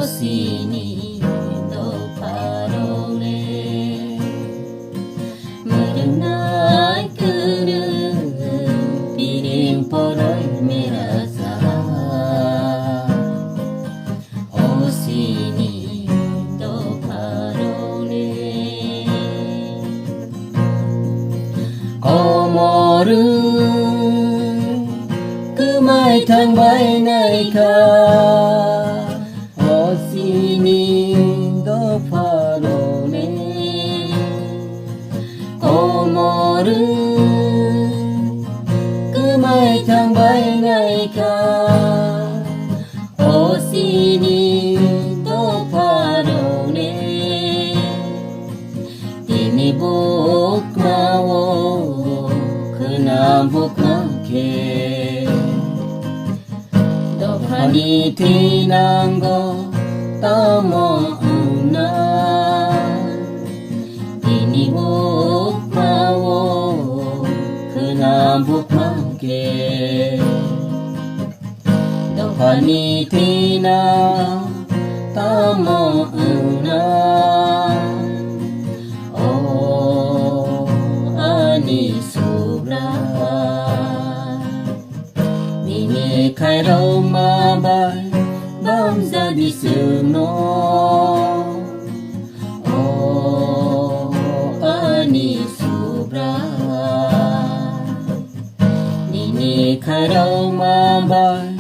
sini do parole merenai kena piring poroi merasa oh sini do parole komoru kemai thang bay này kha sini do parole komoru kemai thang bay này kha oh sini do parole ini buk mau kena buk ke do pani tinanggo tamo una ini buk mau kena buk mangke do panitina tamo una oh ani subra nini kai rau ma bai bom jadi semno oh ani subra nini kai rau ma bai